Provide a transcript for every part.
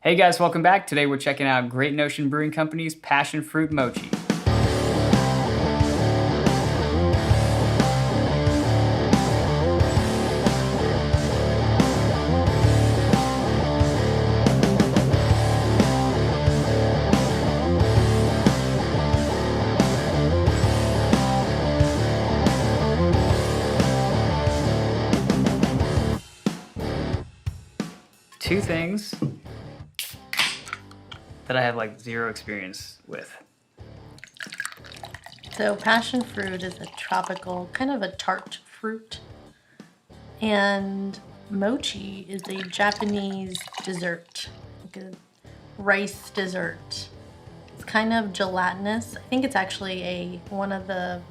Hey guys, welcome back. Today we're checking out Great Notion Brewing Company's Passion Fruit Mochi. Two things that I have like zero experience with. So passion fruit is a tropical, kind of a tart fruit. And mochi is a Japanese dessert, like a rice dessert. It's kind of gelatinous. I think it's actually one of the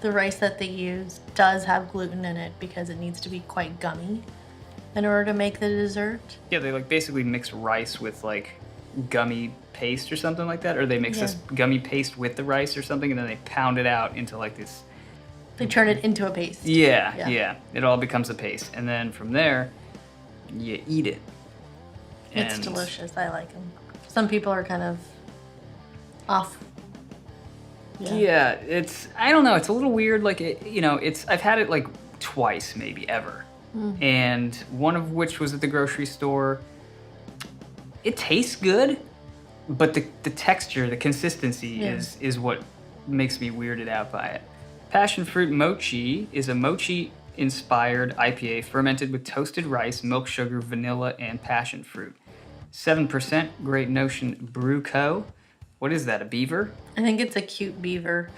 rice that they use does have gluten in it because it needs to be quite gummy in order to make the dessert. Yeah, they like basically mix rice with like gummy paste or something like that, or they mix this gummy paste with the rice or something, and then they pound it out into like this. They turn it into a paste. Yeah. It all becomes a paste, and then from there, you eat it. It's delicious. I like them. Some people are kind of off. Yeah, I don't know. It's a little weird. Like I've had it like twice, maybe ever, and one of which was at the grocery store. It tastes good, but the texture, the consistency is what makes me weirded out by it. Passion Fruit Mochi is a mochi-inspired IPA fermented with toasted rice, milk sugar, vanilla, and passion fruit. 7% Great Notion Brew Co. What is that, a beaver? I think it's a cute beaver.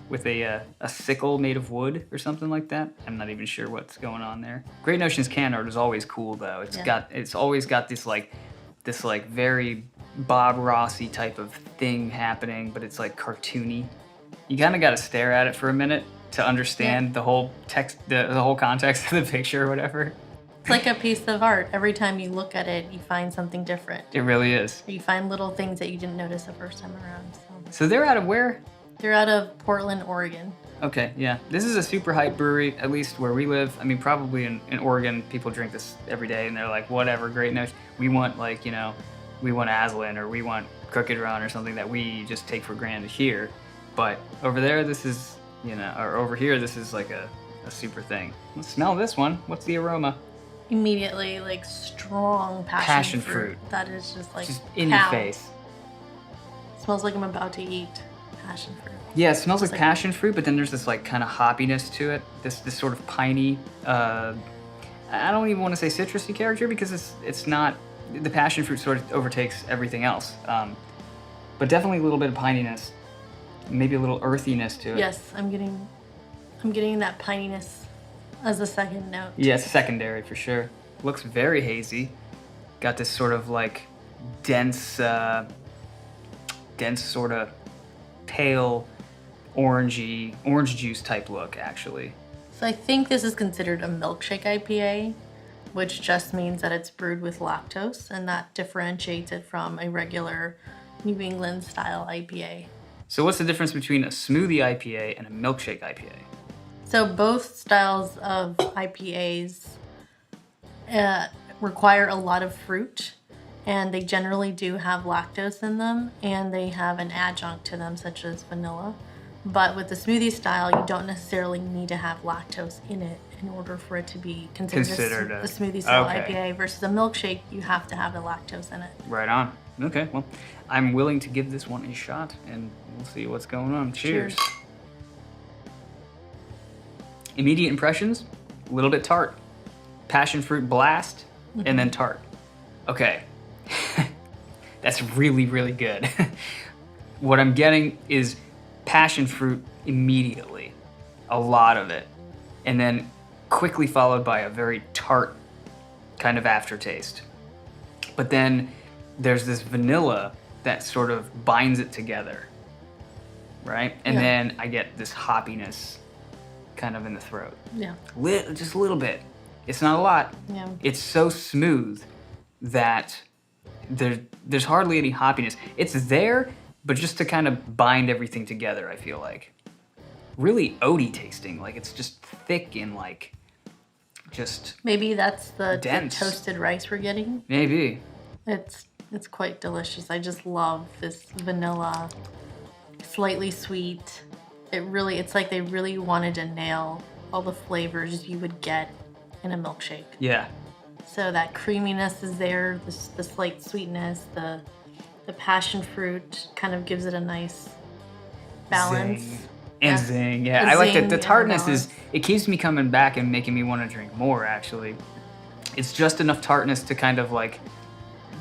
With a sickle made of wood or something like that. I'm not even sure what's going on there. Great Notion's can art is always cool though. It's always got this very Bob Rossi type of thing happening, but it's like cartoony. You kind of got to stare at it for a minute to understand the whole text, the whole context of the picture or whatever. It's like a piece of art. Every time you look at it, you find something different. It really is. You find little things that you didn't notice the first time around. So they're out of where? They're out of Portland, Oregon. Okay, yeah. This is a super hype brewery, at least where we live. I mean, probably in Oregon, people drink this every day, and they're like, whatever, Great Notion. We want, we want Aslan, or we want Crooked Run, or something that we just take for granted here. But over there, this is, or over here, this is like a super thing. Let's smell this one. What's the aroma? Immediately, like strong passion fruit. That is just in your face. It smells like I'm about to eat passion fruit. Yeah, it smells like passion fruit, but then there's this like kind of hoppiness to it. This sort of piney. I don't even want to say citrusy character because it's not. The passion fruit sort of overtakes everything else. But definitely a little bit of pininess, maybe a little earthiness to it. Yes, I'm getting that pininess as a second note. Yeah, it's secondary for sure. Looks very hazy. Got this sort of like dense sort of pale orange juice type look, actually. So I think this is considered a milkshake IPA, which just means that it's brewed with lactose, and that differentiates it from a regular New England style IPA. So what's the difference between a smoothie IPA and a milkshake IPA? So both styles of IPAs require a lot of fruit, and they generally do have lactose in them, and they have an adjunct to them such as vanilla. But with the smoothie style, you don't necessarily need to have lactose in it in order for it to be considered a smoothie style IPA, versus a milkshake, you have to have the lactose in it. Right on. Okay, well, I'm willing to give this one a shot, and we'll see what's going on. Cheers. Immediate impressions, a little bit tart. Passion fruit blast, and then tart. Okay, that's really, really good. What I'm getting is passion fruit immediately, a lot of it, and then quickly followed by a very tart kind of aftertaste. But then there's this vanilla that sort of binds it together, right? And then I get this hoppiness kind of in the throat. Yeah. Just a little bit. It's not a lot. Yeah. It's so smooth that there's hardly any hoppiness. It's there, but just to kind of bind everything together, I feel like. Really oaty tasting. Like it's just thick and like just maybe that's the dense. toasted rice we're getting. Maybe. It's It's quite delicious. I just love this vanilla, slightly sweet. It's like they really wanted to nail all the flavors you would get in a milkshake. Yeah. So that creaminess is there, the slight sweetness, the passion fruit kind of gives it a nice balance. Zing. And Yeah. zing. Yeah, A I like zing that. The and a tartness balance. it keeps me coming back and making me want to drink more, actually. It's just enough tartness to kind of like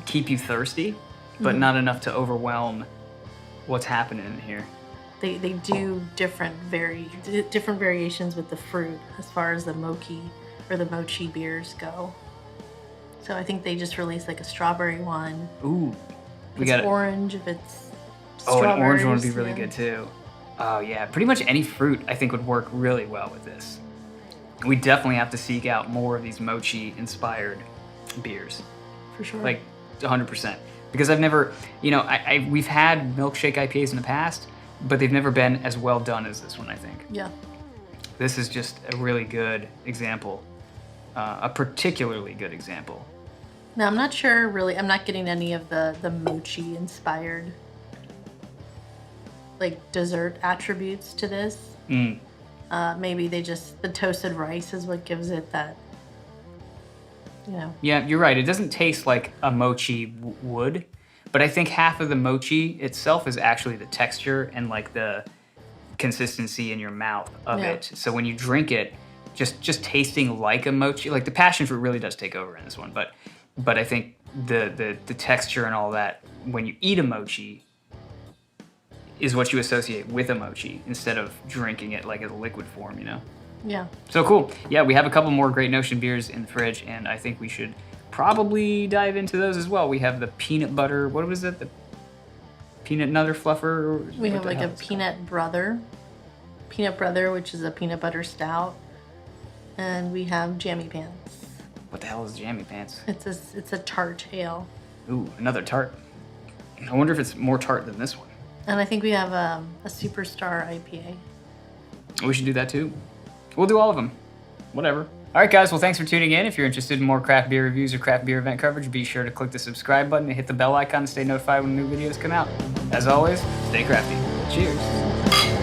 keep you thirsty, but not enough to overwhelm what's happening in here. They do different variations with the fruit as far as the mochi beers go. So I think they just released like a strawberry one. Ooh. If We it's got it. orange, if it's Oh, an orange one would be strawberries, really yeah. good too. Oh yeah, pretty much any fruit I think would work really well with this. We definitely have to seek out more of these mochi-inspired beers, For sure. like 100%. Because I've never, we've had milkshake IPAs in the past, but they've never been as well done as this one, I think. Yeah. This is just a really good example, a particularly good example. Now I'm not sure really. I'm not getting any of the mochi inspired like dessert attributes to this. Mm. Maybe the toasted rice is what gives it that. Yeah, you're right. It doesn't taste like a mochi would, but I think half of the mochi itself is actually the texture and like the consistency in your mouth of Yeah. it. So when you drink it, just tasting like a mochi, like the passion fruit really does take over in this one, but I think the texture and all that when you eat a mochi is what you associate with a mochi instead of drinking it like as a liquid form, Yeah. So cool. Yeah, we have a couple more Great Notion beers in the fridge, and I think we should probably dive into those as well. We have the peanut butter, what was it? The peanut nutter fluffer? We What have the like hell a is it peanut brother, which is a peanut butter stout, and we have jammy pants. called? What the hell is Jammy Pants? It's a tart ale, Ooh, another tart. I wonder if it's more tart than this one. and I think we have a superstar IPA. We should do that too. We'll do all of them. Whatever. All right, guys. Well, thanks for tuning in. If you're interested in more craft beer reviews or craft beer event coverage, be sure to click the subscribe button and hit the bell icon to stay notified when new videos come out. As always, stay crafty. Cheers.